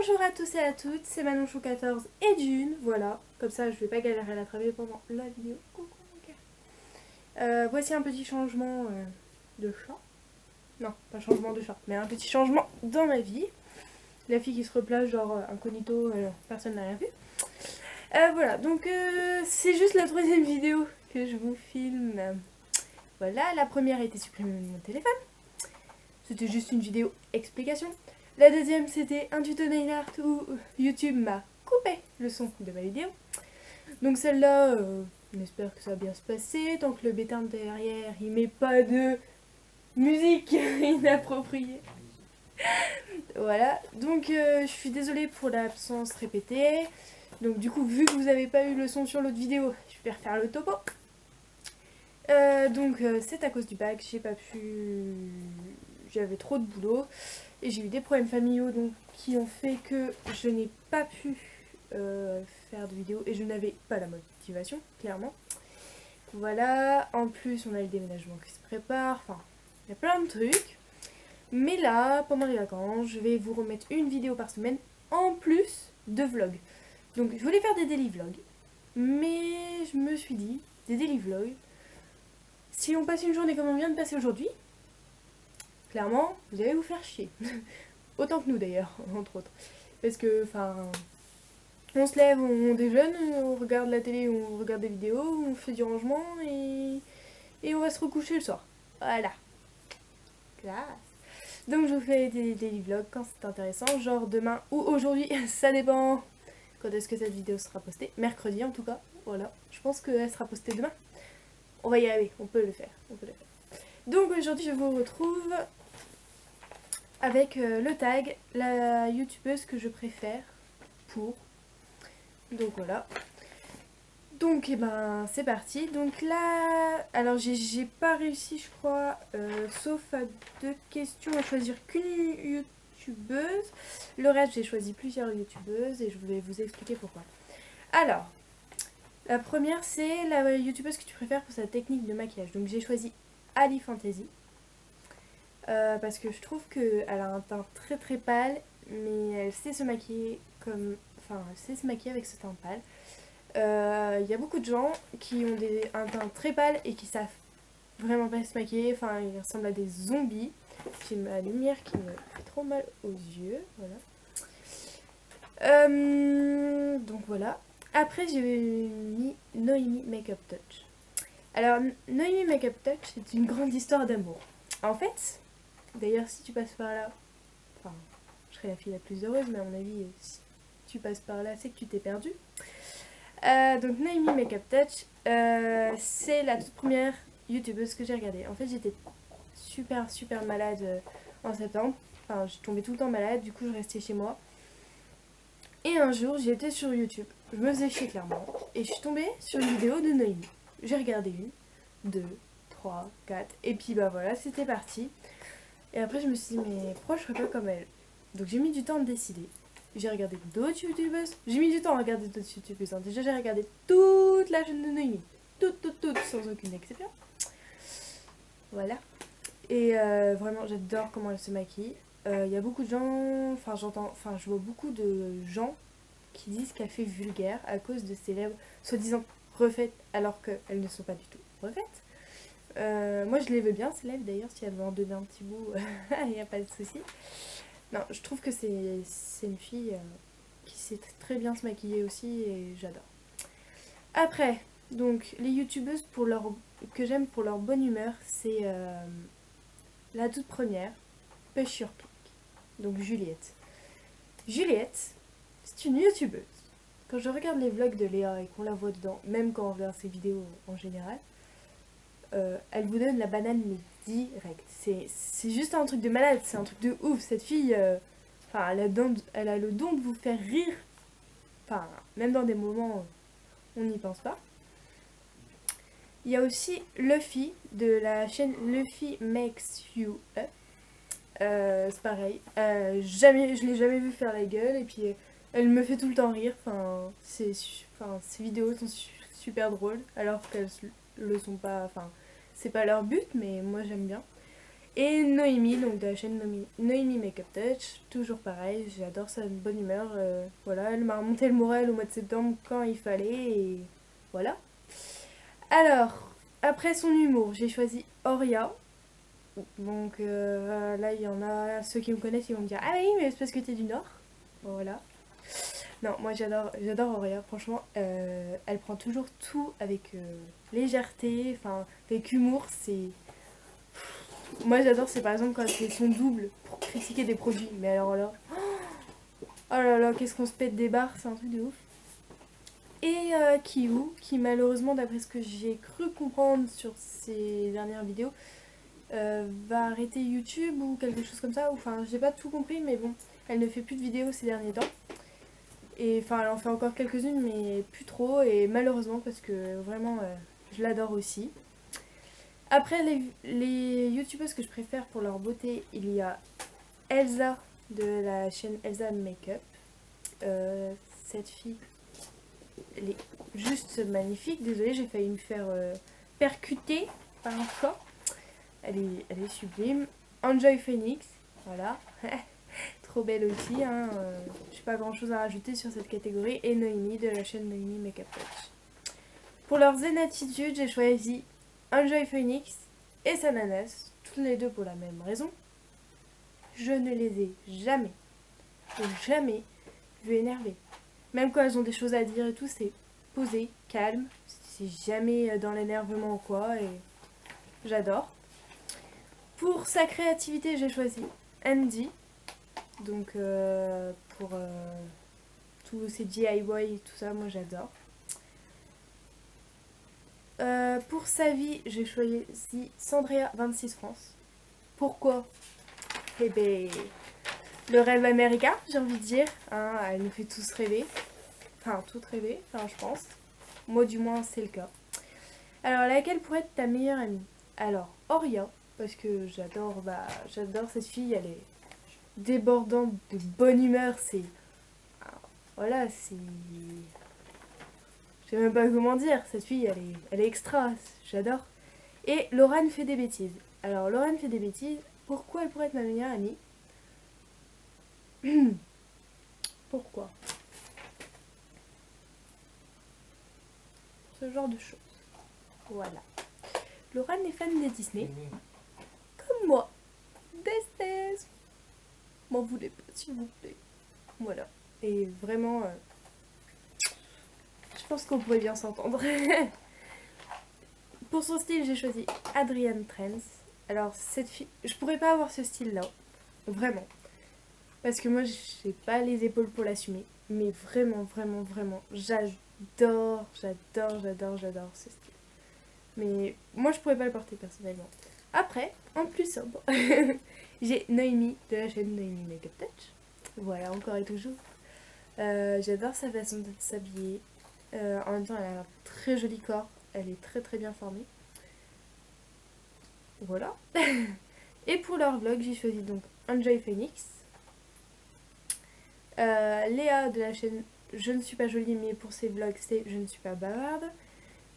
Bonjour à tous et à toutes, c'est Manonchon14 et June, voilà, comme ça je vais pas galérer à la travailler pendant la vidéo. Coucou, ok. Voici un petit changement de chat. Non, pas changement de chat, mais un petit changement dans ma vie. La fille qui se replace, genre incognito, personne n'a rien vu. Voilà, donc c'est juste la troisième vidéo que je vous filme. Voilà, la première a été supprimée de mon téléphone. C'était juste une vidéo explication. La deuxième, c'était un tuto nail art où YouTube m'a coupé le son de ma vidéo. Donc celle-là, on espère que ça va bien se passer. Tant que le bétain derrière, il met pas de musique inappropriée. Voilà, donc je suis désolée pour l'absence répétée. Donc du coup, vu que vous n'avez pas eu le son sur l'autre vidéo, je vais refaire le topo. C'est à cause du bac, j'ai pas pu... J'avais trop de boulot et j'ai eu des problèmes familiaux donc, qui ont fait que je n'ai pas pu faire de vidéo et je n'avais pas la motivation, clairement. Voilà, en plus on a le déménagement qui se prépare, enfin, il y a plein de trucs. Mais là, pendant les vacances, je vais vous remettre une vidéo par semaine en plus de vlogs. Donc je voulais faire des daily vlogs, mais je me suis dit, des daily vlogs, si on passe une journée comme on vient de passer aujourd'hui, clairement, vous allez vous faire chier. Autant que nous d'ailleurs, entre autres. Parce que, enfin, on se lève, on déjeune, on regarde la télé, on regarde des vidéos, on fait du rangement et on va se recoucher le soir. Voilà. Classe. Donc je vous fais des vlogs quand c'est intéressant, genre demain ou aujourd'hui, ça dépend quand est-ce que cette vidéo sera postée. Mercredi en tout cas, voilà. Je pense qu'elle sera postée demain. On va y arriver, on peut le faire. Donc aujourd'hui je vous retrouve avec le tag, la youtubeuse que je préfère pour. Donc voilà. Donc et ben c'est parti. Donc là, alors j'ai pas réussi je crois, sauf à 2 questions, à choisir qu'une youtubeuse. Le reste j'ai choisi plusieurs youtubeuses et je vais vous expliquer pourquoi. Alors, la première c'est la youtubeuse que tu préfères pour sa technique de maquillage. Donc j'ai choisi Ali Fantasy. Parce que je trouve qu'elle a un teint très très pâle, mais elle sait se maquiller comme... Enfin, elle sait se maquiller avec ce teint pâle. Y a beaucoup de gens qui ont un teint très pâle et qui savent vraiment pas se maquiller. Enfin, ils ressemblent à des zombies. J'ai ma lumière qui me fait trop mal aux yeux. Voilà. Donc voilà. Après, j'ai mis Noémie Makeup Touch. Alors, Noémie Makeup Touch, c'est une grande histoire d'amour. En fait... D'ailleurs, si tu passes par là, enfin, je serais la fille la plus heureuse, mais à mon avis, si tu passes par là, c'est que tu t'es perdue. Donc, Noémie Makeup Touch, c'est la toute première youtubeuse que j'ai regardée. En fait, j'étais super malade en septembre. Enfin, je tombais tout le temps malade, du coup, je restais chez moi. Et un jour, j'étais sur YouTube. Je me faisais chier clairement. Et je suis tombée sur une vidéo de Noémie. J'ai regardé une, 2, 3, 4. Et puis, bah voilà, c'était parti. Et après je me suis dit mais pourquoi je ferais pas comme elle? Donc j'ai mis du temps à me décider. J'ai regardé d'autres youtubeuses. J'ai mis du temps à regarder d'autres youtubeuses. Déjà j'ai regardé toute la chaîne de Noémie. Toute, sans aucune exception. Voilà. Et vraiment j'adore comment elle se maquille. Il y a beaucoup de gens, je vois beaucoup de gens qui disent qu'elle fait vulgaire à cause de ses lèvres soi-disant refaites alors qu'elles ne sont pas du tout refaites. Moi je les veux bien ces lèvres d'ailleurs, si elle veut en donner un petit bout, il n'y a pas de souci. Non, je trouve que c'est une fille qui sait très bien se maquiller aussi et j'adore. Après, donc les youtubeuses que j'aime pour leur bonne humeur, c'est la toute première, Pêche sur Pic, donc Juliette. Juliette, c'est une youtubeuse. Quand je regarde les vlogs de Léa et qu'on la voit dedans, même quand on regarde ses vidéos en général, elle vous donne la banane mais direct. C'est juste un truc de malade, c'est un truc de ouf. Cette fille, elle a le don de vous faire rire. Enfin, même dans des moments où on n'y pense pas. Il y a aussi Luffy de la chaîne Luffy Makes You Up. C'est pareil. Je l'ai jamais vu faire la gueule et puis elle me fait tout le temps rire. Ses vidéos sont super drôles alors qu'elles le sont pas. Enfin, c'est pas leur but, mais moi j'aime bien. Et Noémie, donc de la chaîne Noémie Makeup Touch, toujours pareil, j'adore sa bonne humeur. Voilà, elle m'a remonté le moral au mois de septembre quand il fallait et voilà. Alors, après son humour, j'ai choisi Oria. Donc là, il y en a, ceux qui me connaissent, ils vont me dire ah oui, mais c'est parce que t'es du Nord. Voilà. Non, moi j'adore Auréa, franchement, elle prend toujours tout avec légèreté, enfin, avec humour, c'est... Moi j'adore, c'est par exemple quand c'est son double pour critiquer des produits, mais alors là, oh là là, qu'est-ce qu'on se pète des barres, c'est un truc de ouf. Et Kiyu, qui malheureusement, d'après ce que j'ai cru comprendre sur ses dernières vidéos, va arrêter YouTube ou quelque chose comme ça, enfin, j'ai pas tout compris, mais bon, elle ne fait plus de vidéos ces derniers temps. Et enfin, elle en fait encore quelques-unes, mais plus trop. Et malheureusement, parce que vraiment, je l'adore aussi. Après, les youtubeuses que je préfère pour leur beauté, il y a Elsa de la chaîne Elsa Makeup. Cette fille, elle est juste magnifique. Désolée, j'ai failli me faire percuter par un chat. Elle est sublime. Enjoy Phoenix, voilà. Trop belle aussi, hein. J'ai pas grand chose à rajouter sur cette catégorie. Et Noémie de la chaîne Noémie Makeup Touch. Pour leur zen attitude, j'ai choisi Enjoy Phoenix et Sananas, toutes les deux pour la même raison. Je ne les ai jamais vues énervées. Même quand elles ont des choses à dire et tout, c'est posé, calme, c'est jamais dans l'énervement ou quoi, et j'adore. Pour sa créativité, j'ai choisi Andy. Donc pour tous ces DIY et tout ça, moi j'adore. Pour sa vie, j'ai choisi Sandrea 26 France. Pourquoi? Eh ben, le rêve américain, j'ai envie de dire. Hein, elle nous fait tous rêver. Enfin, toutes rêver, enfin je pense. Moi du moins, c'est le cas. Alors, laquelle pourrait être ta meilleure amie? Alors, Oria, parce que j'adore cette fille, elle est débordante de bonne humeur, c'est... Voilà, c'est... Je sais même pas comment dire, cette fille, elle est extra, j'adore. Et Laurane fait des bêtises. Alors, Laurane fait des bêtises, pourquoi elle pourrait être ma meilleure amie? Pourquoi? Ce genre de choses. Voilà. Laurane est fan de Disney. Comme moi. Disney. M'en voulez pas, s'il vous plaît. Voilà. Et vraiment... je pense qu'on pourrait bien s'entendre. Pour son style, j'ai choisi Adrienne Trends. Alors, cette fille... Je pourrais pas avoir ce style-là. Vraiment. Parce que moi, j'ai pas les épaules pour l'assumer. Mais vraiment, j'adore ce style. Mais moi, je pourrais pas le porter personnellement. Après, en plus sobre, j'ai Noémie de la chaîne Noémie Makeup Touch. Voilà, encore et toujours. J'adore sa façon de s'habiller. En même temps, elle a un très joli corps. Elle est très bien formée. Voilà. Et pour leur vlog, j'ai choisi donc Enjoy Phoenix. Léa de la chaîne Je ne suis pas jolie, mais pour ses vlogs, c'est Je ne suis pas bavarde.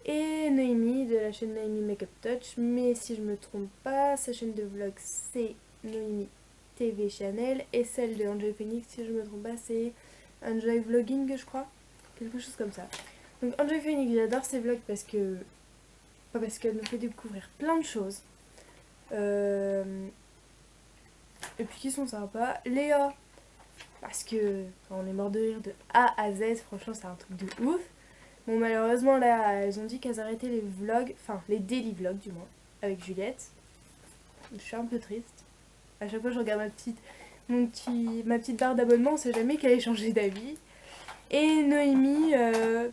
Et Noémie de la chaîne Noémie Makeup Touch. Mais si je me trompe pas, sa chaîne de vlog, c'est Noémie TV Channel. Et celle de Enjoy Phoenix, si je me trompe pas, c'est Enjoy Vlogging, je crois. Quelque chose comme ça. Donc Enjoy Phoenix, j'adore ses vlogs parce que... Pas parce qu'elle nous fait découvrir plein de choses. Et puis qui sont sympas. Léa, parce que on est mort de rire de A à Z, franchement c'est un truc de ouf. Bon malheureusement là, elles ont dit qu'elles arrêtaient les vlogs, enfin les daily vlogs du moins, avec Juliette. Je suis un peu triste. À chaque fois je regarde ma petite barre d'abonnement, on sait jamais qu'elle ait changé d'avis. Et Noémie,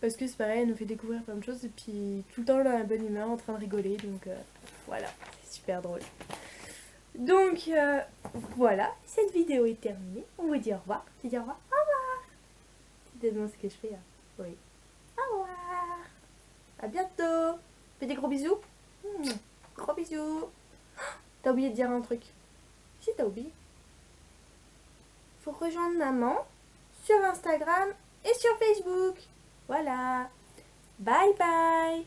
parce que c'est pareil, elle nous fait découvrir plein de choses et puis tout le temps dans la bonne humeur, en train de rigoler, donc voilà, c'est super drôle. Donc voilà, cette vidéo est terminée, on vous dit au revoir, tu dis au revoir, au revoir. C'est tellement ce que je fais là, oui. Au revoir, à bientôt, fais des gros bisous, gros bisous. T'as oublié de dire un truc, si t'as oublié. Faut rejoindre maman sur Instagram et sur Facebook. Voilà. Bye bye.